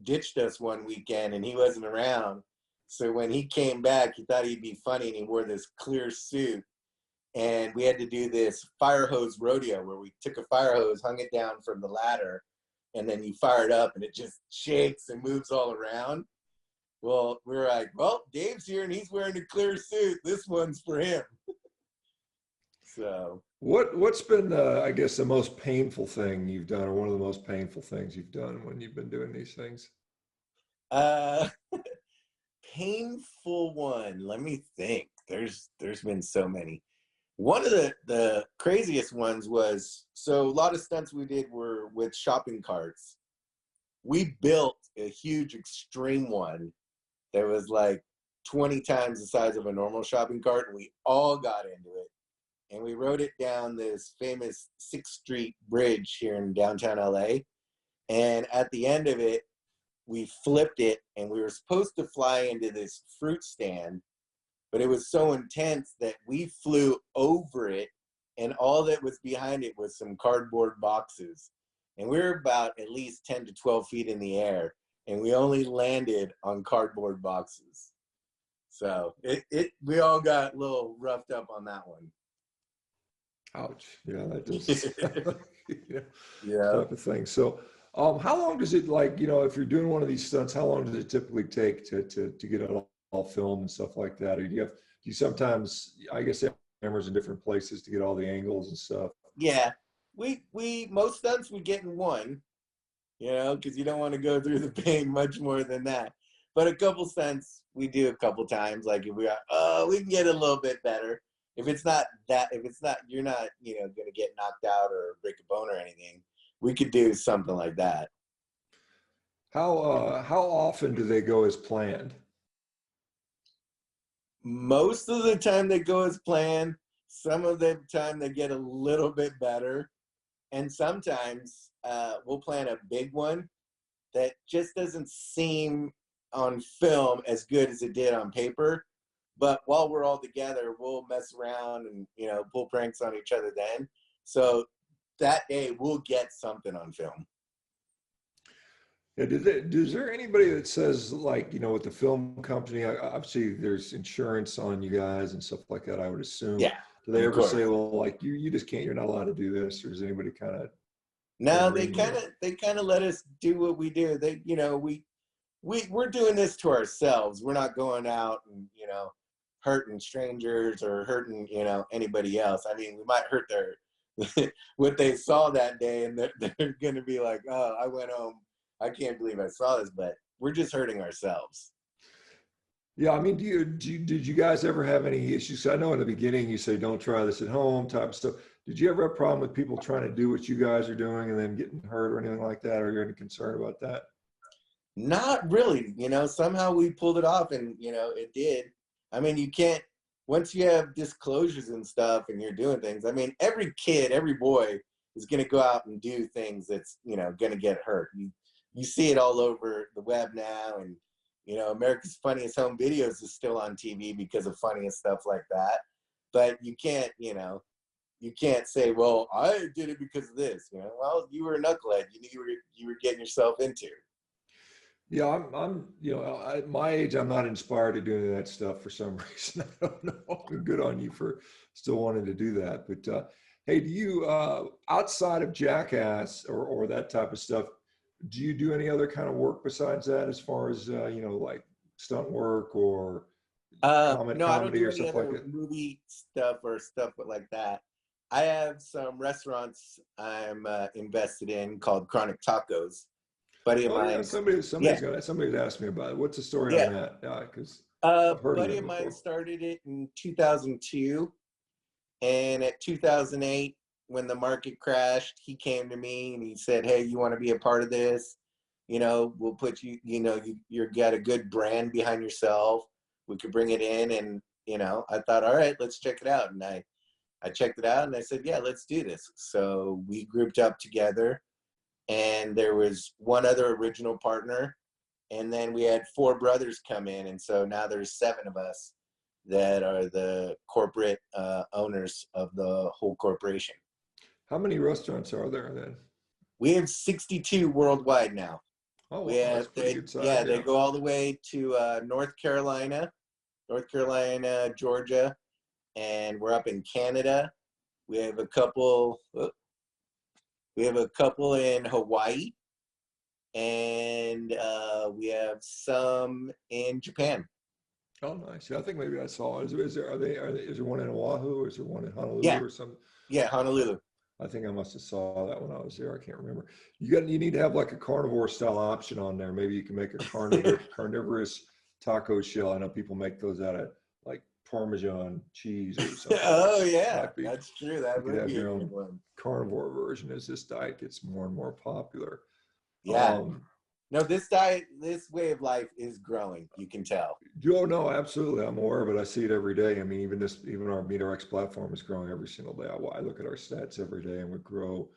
ditched us one weekend and he wasn't around. So when he came back, he thought he'd be funny, and he wore this clear suit. And we had to do this fire hose rodeo where we took a fire hose, hung it down from the ladder, and then you fire it up and it just shakes and moves all around. Well, we were like, well, Dave's here and he's wearing a clear suit. This one's for him. So what's been I guess the most painful thing you've done, or one of the most painful things you've done when you've been doing these things? uh painful one. Let me think. There's been so many. One of the craziest ones was, so a lot of stunts we did were with shopping carts. We built a huge extreme one that was like 20 times the size of a normal shopping cart, and we all got into it. And we rode it down this famous 6th Street bridge here in downtown LA. And at the end of it, we flipped it, and we were supposed to fly into this fruit stand, but it was so intense that we flew over it, and all that was behind it was some cardboard boxes. And we were about at least 10 to 12 feet in the air, and we only landed on cardboard boxes. So we all got a little roughed up on that one. Ouch. Yeah, that does. Yeah. Type of thing. So, how long does it, like, if you're doing one of these stunts, how long does it typically take to get it all filmed and stuff like that? Or do you sometimes, I guess, have cameras in different places to get all the angles and stuff? Yeah, we most stunts we get in one, because you don't want to go through the pain much more than that. But a couple stunts we do a couple times. Like if we can get a little bit better. If it's not, you're not, gonna get knocked out or break a bone or anything, we could do something like that. How often do they go as planned? Most of the time they go as planned. Some of the time they get a little bit better. And sometimes we'll plan a big one that just doesn't seem on film as good as it did on paper. But while we're all together, we'll mess around and, pull pranks on each other then. So that day we'll get something on film. Yeah, is there anybody that says, like, with the film company, obviously there's insurance on you guys and stuff like that, I would assume. Yeah. Do they ever say, well, like, you just can't, you're not allowed to do this? Or is anybody kind of? No, they kind of let us do what we do. They, we're doing this to ourselves. We're not going out and, hurting strangers or hurting, anybody else. I mean, we might hurt their what they saw that day, and they're going to be like, oh, I went home. I can't believe I saw this, but we're just hurting ourselves. Yeah, I mean, did you guys ever have any issues? I know in the beginning you say don't try this at home type of stuff. Did you ever have a problem with people trying to do what you guys are doing and then getting hurt or anything like that? Or are you any concern about that? Not really. Somehow we pulled it off, and it did. I mean, you can't, once you have disclosures and stuff and you're doing things, I mean, every kid, every boy is going to go out and do things that's, going to get hurt. You see it all over the web now, and, America's Funniest Home Videos is still on TV because of funniest stuff like that. But you can't, you can't say, well, I did it because of this. Well, you were a knucklehead. You knew you were getting yourself into. Yeah, I'm at my age, I'm not inspired to do any of that stuff for some reason. I don't know. Good on you for still wanting to do that. But hey, do you, outside of Jackass or that type of stuff, do you do any other kind of work besides that, as far as, like stunt work or comedy No, I don't do or any stuff like other that? movie stuff or stuff like that. I have some restaurants I'm invested in called Chronic Tacos. Buddy of Oh yeah, mine. somebody's asked me about it. What's the story on that? Because I've heard of buddy it of mine before. started it in 2002, and at 2008, when the market crashed, he came to me and he said, "Hey, you want to be a part of this? We'll put you. You've got a good brand behind yourself. We could bring it in." And I thought, all right, let's check it out. And I checked it out, and I said, yeah, let's do this. So we grouped up together, and there was one other original partner, and then we had 4 brothers come in, and so now there's 7 of us that are the corporate owners of the whole corporation. How many restaurants are there then? We have 62 worldwide now. Oh, wow, that's pretty good size. Yeah, they go all the way to North Carolina, Georgia, and we're up in Canada. We have a couple. We have a couple in Hawaii, and we have some in Japan. Oh, nice. Yeah, I think maybe I saw. Is there one in Oahu, or is there one in Honolulu Yeah, or something? yeah, Honolulu. I think I must have saw that when I was there. I can't remember. You need to have like a carnivore style option on there. Maybe you can make a carnivorous taco shell. I know people make those out of like Parmesan cheese or something like Oh that. yeah, Might be, that's true. you That could would have be a your good own one. carnivore version as this diet gets more and more popular. Yeah. No, this diet, this way of life is growing. You can tell. Oh no, absolutely. I'm aware of it. I see it every day. I mean, even our MeterX platform is growing every single day. I look at our stats every day, and we grow,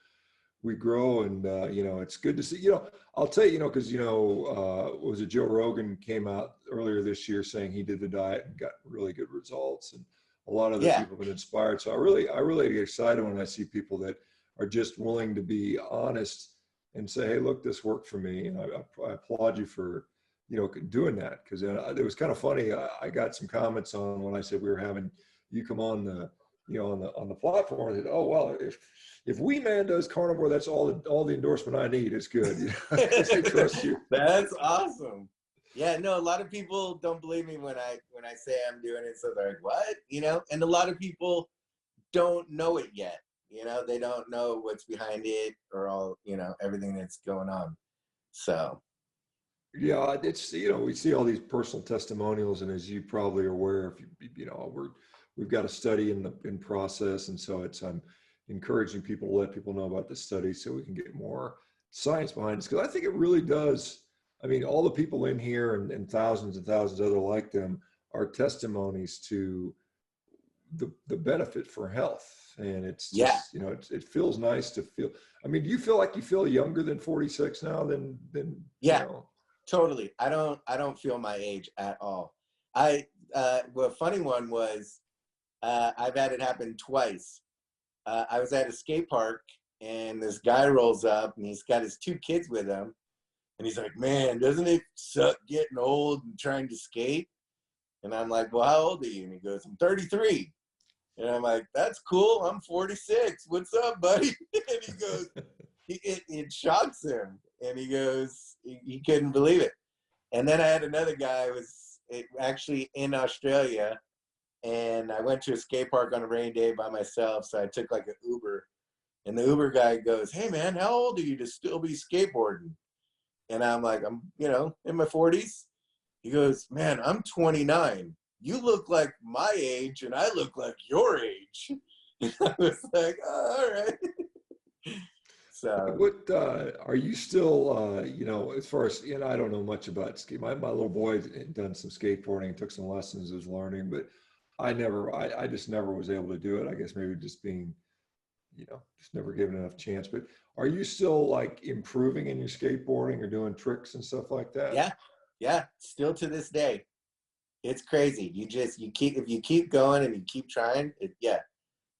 and it's good to see. I'll tell you, because was it Joe Rogan came out earlier this year saying he did the diet and got really good results, and a lot of other Yeah. people have been inspired. So I really get excited when I see people that are just willing to be honest and say, hey, look, this worked for me, and I applaud you for doing that, because it was kind of funny. I got some comments on when I said we were having you come on the on the platform. I said, oh well, if Weeman does carnivore, that's all the endorsement I need. It's good, because they trust you. That's awesome. Yeah, no, a lot of people don't believe me when I say I'm doing it. So they're like, what? And a lot of people don't know it yet. They don't know what's behind it or all, everything that's going on. So Yeah, it's we see all these personal testimonials, and as you probably are aware, if we've got a study in process, and so I'm encouraging people to let people know about the study so we can get more science behind it, because I think it really does. I mean, all the people in here and thousands and thousands other like them are testimonies to the benefit for health, and it's yeah, just it feels nice to feel. I mean, do you feel like you feel younger than 46 now than yeah, totally. I don't feel my age at all. Well, a funny one was I've had it happen twice. I was at a skate park, and this guy rolls up, and he's got his two kids with him, and he's like, man, doesn't it suck getting old and trying to skate? And I'm like, well, how old are you? And he goes, I'm 33. And I'm like, that's cool. I'm 46. What's up, buddy? And he goes, it shocks him. And he goes, he couldn't believe it. And then I had another guy who was actually in Australia, and I went to a skate park on a rainy day by myself. So I took like an Uber, and the Uber guy goes, hey man, how old are you to still be skateboarding? And I'm like, I'm, in my 40s. He goes, man, I'm 29. You look like my age, and I look like your age. And I was like, oh, all right. So what are you still as far as I don't know much about skate. My little boy had done some skateboarding, took some lessons, was learning, but I just never was able to do it. I guess maybe just being just never given enough chance. But are you still like improving in your skateboarding or doing tricks and stuff like that? yeah, still to this day. It's crazy. If you keep going and you keep trying,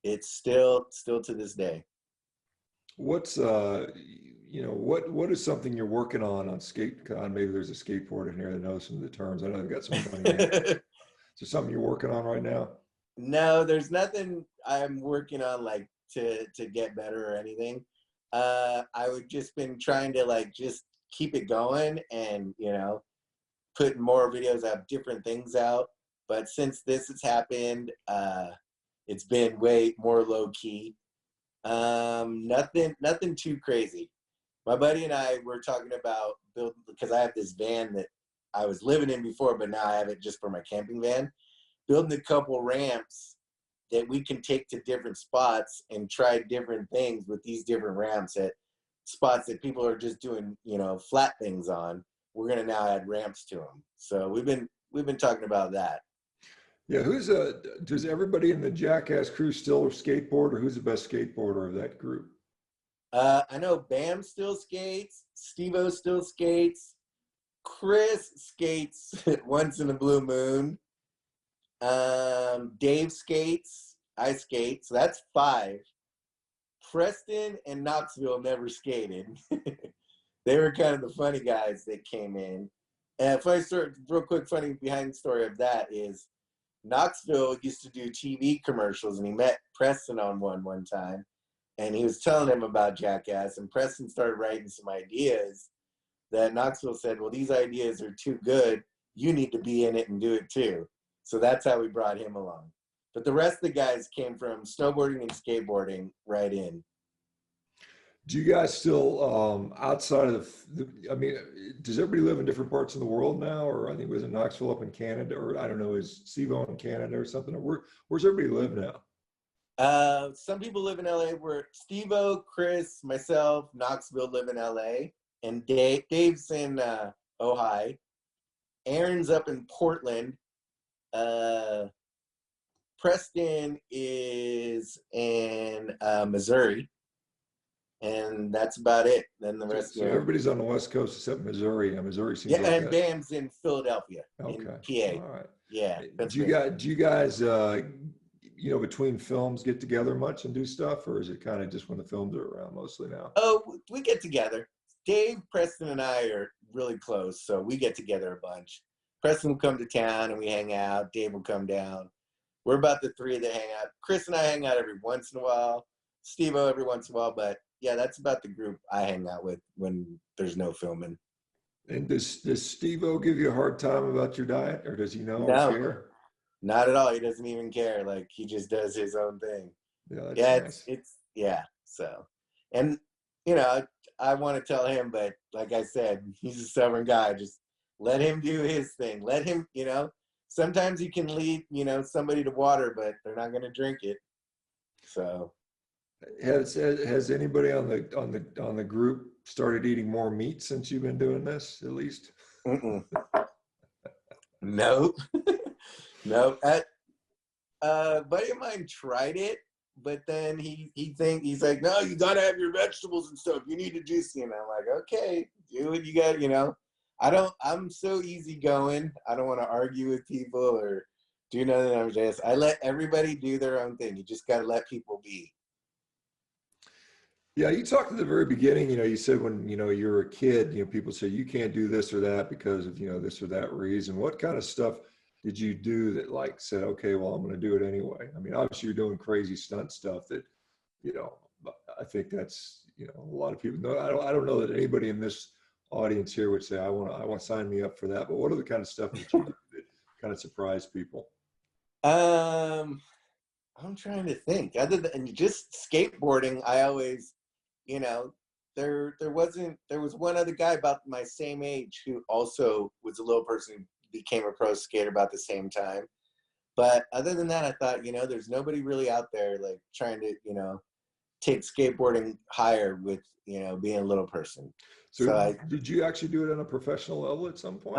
it's still to this day. What's what is something you're working on SkateCon? Maybe there's a skateboarder in here that knows some of the terms. I know they've got some funny names. Is there something you're working on right now? No, there's nothing I'm working on like to get better or anything. I've just been trying to like just keep it going and put more videos out, different things out. But since this has happened, it's been way more low key. Nothing too crazy. My buddy and I were talking about building, because I have this van that I was living in before, but now I have it just for my camping van. Building a couple ramps that we can take to different spots and try different things with these different ramps at spots that people are just doing, flat things on. We're gonna now add ramps to them. So we've been talking about that. Yeah, does everybody in the Jackass crew still skateboard, or who's the best skateboarder of that group? I know Bam still skates, Steve-O still skates, Chris skates once in a blue moon. Dave skates, I skate, so that's 5. Preston and Knoxville never skated. They were kind of the funny guys that came in. And funny story, real quick, funny behind the story of that is Knoxville used to do TV commercials, and he met Preston on one time, and he was telling him about Jackass, and Preston started writing some ideas that Knoxville said, well, these ideas are too good. You need to be in it and do it too. So that's how we brought him along. But the rest of the guys came from snowboarding and skateboarding right in. Do you guys still, outside of I mean, does everybody live in different parts of the world now? Or I think was it Knoxville up in Canada, or I don't know, is Steve-O in Canada or something? Or where's everybody live now? Some people live in LA. Where Steve-O, Chris, myself, Knoxville live in LA, and Dave's in Ohio. Aaron's up in Portland. Preston is in Missouri, and that's about it. Then the rest. So everybody's on the West Coast except Missouri. And Missouri seems like and that. Bam's in Philadelphia, Okay. in PA. All right. Yeah. Do you guys, you know, between films get together much and do stuff, or is it kind of just when the films are around mostly now? Oh, we get together. Dave, Preston, and I are really close, so we get together a bunch. Preston will come to town and we hang out. Dave will come down. We're about the three that hang out. Chris and I hang out every once in a while. Steve-O every once in a while, but yeah, that's about the group I hang out with when there's no filming. And does Steve-O give you a hard time about your diet, or does he know or care? Not at all. He doesn't even care. Like, he just does his own thing. Yeah, nice. It's yeah. So, and you know, I want to tell him, but like I said, he's a stubborn guy. Just let him do his thing. Let him, you know, sometimes you can lead, you know, somebody to water, but they're not going to drink it. So, has anybody on the group started eating more meat since you've been doing this, at least? No. No. A buddy of mine tried it, but then he's like, no, you gotta have your vegetables and stuff. You need to juice it. And I'm like, okay, do what you got, you know. I'm so easygoing. I don't want to argue with people or do nothing. I let everybody do their own thing. You just gotta let people be. Yeah, you talked at the very beginning, you know, you said when, you know, you're a kid, you know, people say you can't do this or that because of, you know, this or that reason. What kind of stuff did you do that like said, okay, well, I'm going to do it anyway? I mean, obviously you're doing crazy stunt stuff that, you know, I think that's, you know, a lot of people know. I don't know that anybody in this audience here would say, I want to sign me up for that. But what are the kind of stuff that you do that kind of surprise people? I'm trying to think. Other than just skateboarding, I always, you know, there was one other guy about my same age who also was a little person who became a pro skater about the same time. But other than that, I thought, you know, there's nobody really out there like trying to, you know, take skateboarding higher with, you know, being a little person. So did you actually do it on a professional level at some point?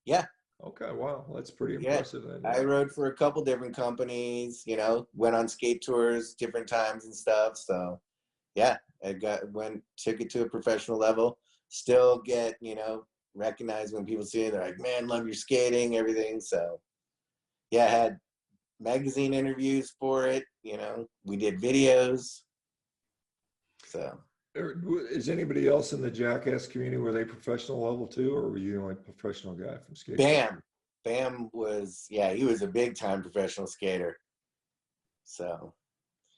Yeah. Okay, wow, that's pretty impressive then. Yeah. I rode for a couple different companies, you know, went on skate tours different times and stuff. So yeah, took it to a professional level. Still get, you know, recognized when people see it. They're like, man, love your skating, everything. So yeah, I had magazine interviews for it. You know, we did videos. So is anybody else in the Jackass community, were they professional level too, or were you the only professional guy from skateboarding? Bam was, yeah, he was a big time professional skater. So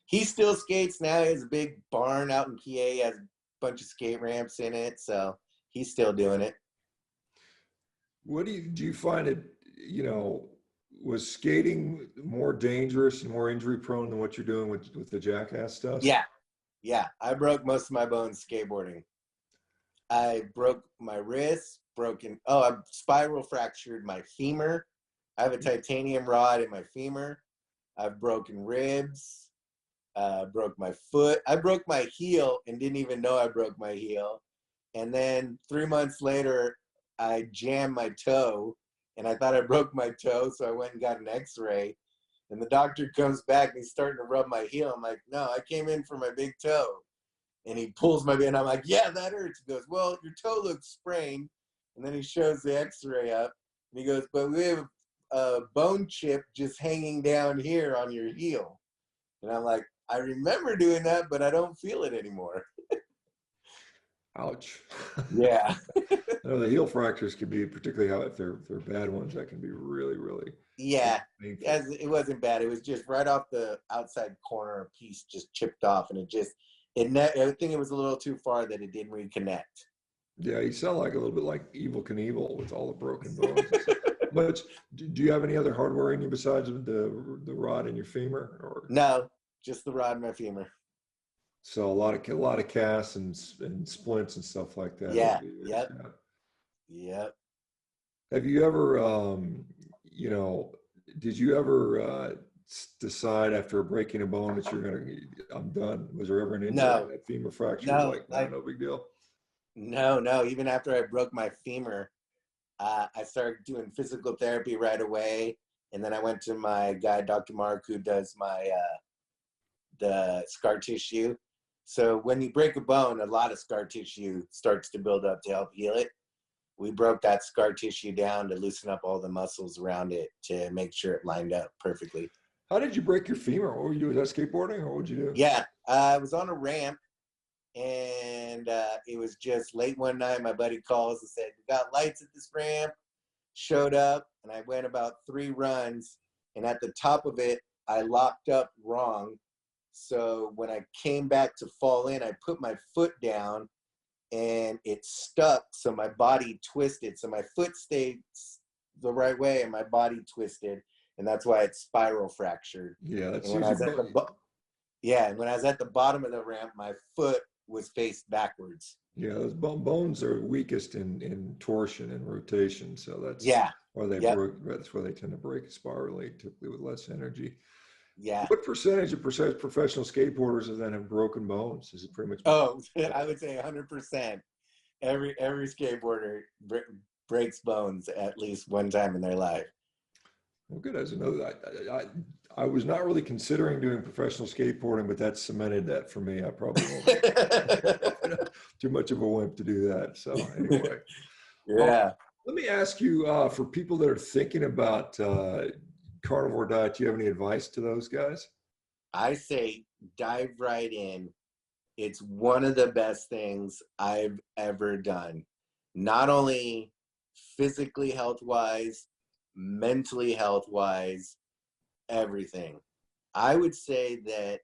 he still skates now. He has a big barn out in PA. He has a bunch of skate ramps in it. So he's still doing it. What do you find it, you know, was skating more dangerous and more injury prone than what you're doing with the Jackass stuff? Yeah. I broke most of my bones skateboarding. I broke my wrist, I spiral fractured my femur. I have a titanium rod in my femur. I've broken ribs. Broke my foot. I broke my heel and didn't even know I broke my heel. And then 3 months later, I jammed my toe and I thought I broke my toe. So I went and got an x-ray and the doctor comes back and he's starting to rub my heel. I'm like, no, I came in for my big toe. And he pulls my and I'm like, yeah, that hurts. He goes, well, your toe looks sprained. And then he shows the x-ray up and he goes, but we have a bone chip just hanging down here on your heel. And I'm like, I remember doing that, but I don't feel it anymore. Ouch. Yeah. I know the heel fractures can be, particularly if they're bad ones, that can be really, really Yeah, Painful. as it wasn't bad. It was just right off the outside corner, a piece just chipped off, and I think it was a little too far that it didn't reconnect. Yeah, you sound like a little bit like Evil Knievel with all the broken bones and stuff. But do you have any other hardware in you besides the rod in your femur, or No, just the rod in my femur. so a lot of casts and splints and stuff like that over Yeah, the years? yep, Yeah. yep. Have you ever, did you ever decide after breaking a bone that you're gonna, I'm done? Was there ever an injury in No, that femur fracture? You're no, like, nah, no big deal. no. Even after I broke my femur, I started doing physical therapy right away, and then I went to my guy, Dr. Mark, who does my the scar tissue. So when you break a bone, a lot of scar tissue starts to build up to help heal it. We broke that scar tissue down to loosen up all the muscles around it to make sure it lined up perfectly. How did you break your femur? What were you doing? Was that skateboarding, or what would you do? Yeah, I was on a ramp, and it was just late one night. My buddy calls and said, "We got lights at this ramp." Showed up, and I went about 3 runs, and at the top of it, I locked up wrong. So when I came back to fall in, I put my foot down, and it stuck, so my body twisted. So my foot stayed the right way, and my body twisted, and that's why it's spiral fractured. Yeah, that's And when I was usually, at the and when I was at the bottom of the ramp, my foot was faced backwards. yeah, those bones are weakest in torsion and rotation, so Yeah, yep, that's why they tend to break spirally, typically with less energy. yeah. What percentage of professional skateboarders then have broken bones? Is it pretty much? Oh, I would say 100%. Every skateboarder breaks bones at least one time in their life. Well, good. As I know, I was not really considering doing professional skateboarding, but that cemented that for me. I probably won't. Probably not too much of a wimp to do that. So anyway, Yeah. let me ask you, for people that are thinking about carnivore diet, do you have any advice to those guys? I say dive right in. It's one of the best things I've ever done. Not only physically health wise, mentally health wise, everything. I would say that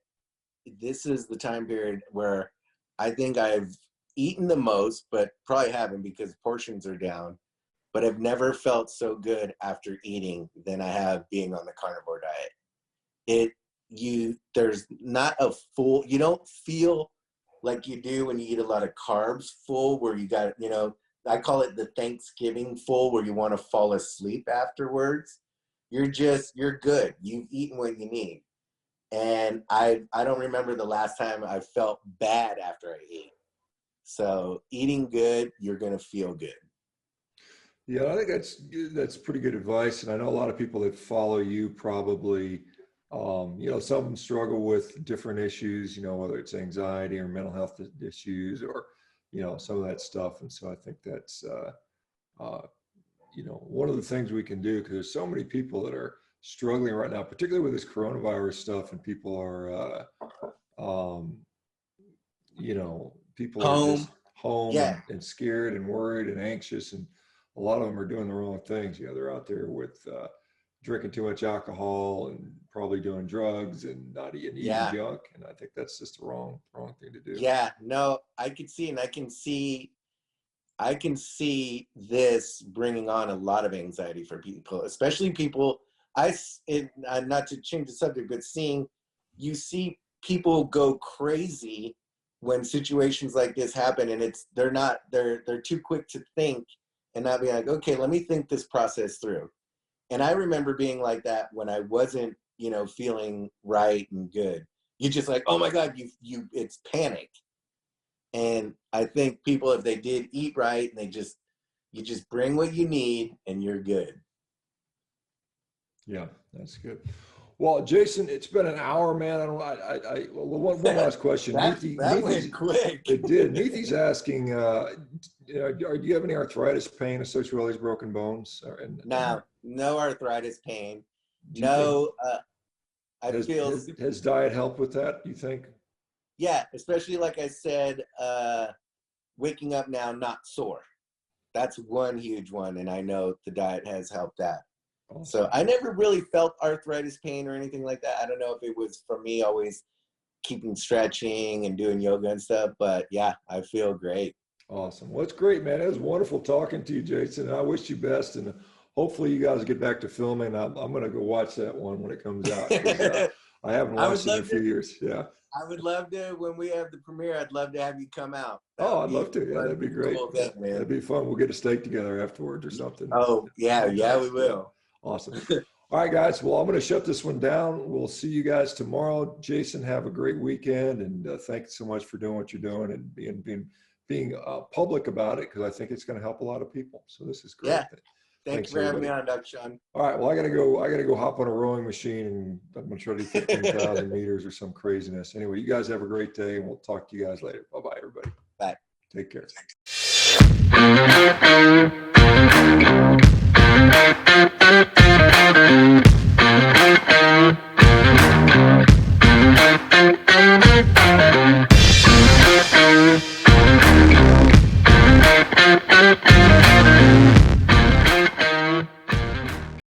this is the time period where I think I've eaten the most, but probably haven't because portions are down. But I've never felt so good after eating than I have being on the carnivore diet. There's not a full, you don't feel like you do when you eat a lot of carbs full, where you got, I call it the Thanksgiving full, where you want to fall asleep afterwards. You're good. You've eaten what you need. And I don't remember the last time I felt bad after I ate. So eating good, you're going to feel good. Yeah, I think that's pretty good advice, and I know a lot of people that follow you probably, some of them struggle with different issues, whether it's anxiety or mental health issues or, some of that stuff, and so I think that's, one of the things we can do because there's so many people that are struggling right now, particularly with this coronavirus stuff, and people are, people are Home. just home Yeah. and scared and worried and anxious, and a lot of them are doing the wrong things. They're out there with drinking too much alcohol and probably doing drugs and not eating junk. And I think that's just the wrong thing to do. Yeah, no, I can see this bringing on a lot of anxiety for people, especially people. Not to change the subject, but you see people go crazy when situations like this happen, and they're too quick to think and not be like, okay, let me think this process through. And I remember being like that when I wasn't, feeling right and good. You're just like, oh my God, it's panic. And I think people, if they did eat right and you just bring what you need and you're good. Yeah, that's good. Well, Jason, it's been an hour, man. One last question. that went quick. It did. Neethy's asking, do you have any arthritis pain associated with all these broken bones? No arthritis pain. No, has diet helped with that, do you think? Yeah, especially like I said, waking up now not sore. That's one huge one, and I know the diet has helped that. Awesome. So I never really felt arthritis pain or anything like that. I don't know if it was for me always keeping stretching and doing yoga and stuff, but yeah, I feel great. Awesome. Well, it's great, man. It was wonderful talking to you, Jason. I wish you best, and hopefully you guys get back to filming. I'm going to go watch that one when it comes out. I haven't watched it in a few years. Yeah. I would love to, when we have the premiere, I'd love to have you come out. I'd love to. Yeah, that'd be great. Cool thing, man. That'd be fun. We'll get a steak together afterwards or something. Oh, yeah, we will. Yeah. Awesome. All right, guys. Well, I'm going to shut this one down. We'll see you guys tomorrow. Jason, have a great weekend, and thank you so much for doing what you're doing and being public about it, because I think it's going to help a lot of people. So this is great. Yeah. Thanks for having me on, Dr. Sean. All right. Well, I gotta go hop on a rowing machine, and I'm gonna try to do 15,000 meters or some craziness. Anyway, you guys have a great day, and we'll talk to you guys later. Bye-bye, everybody. Bye. Take care.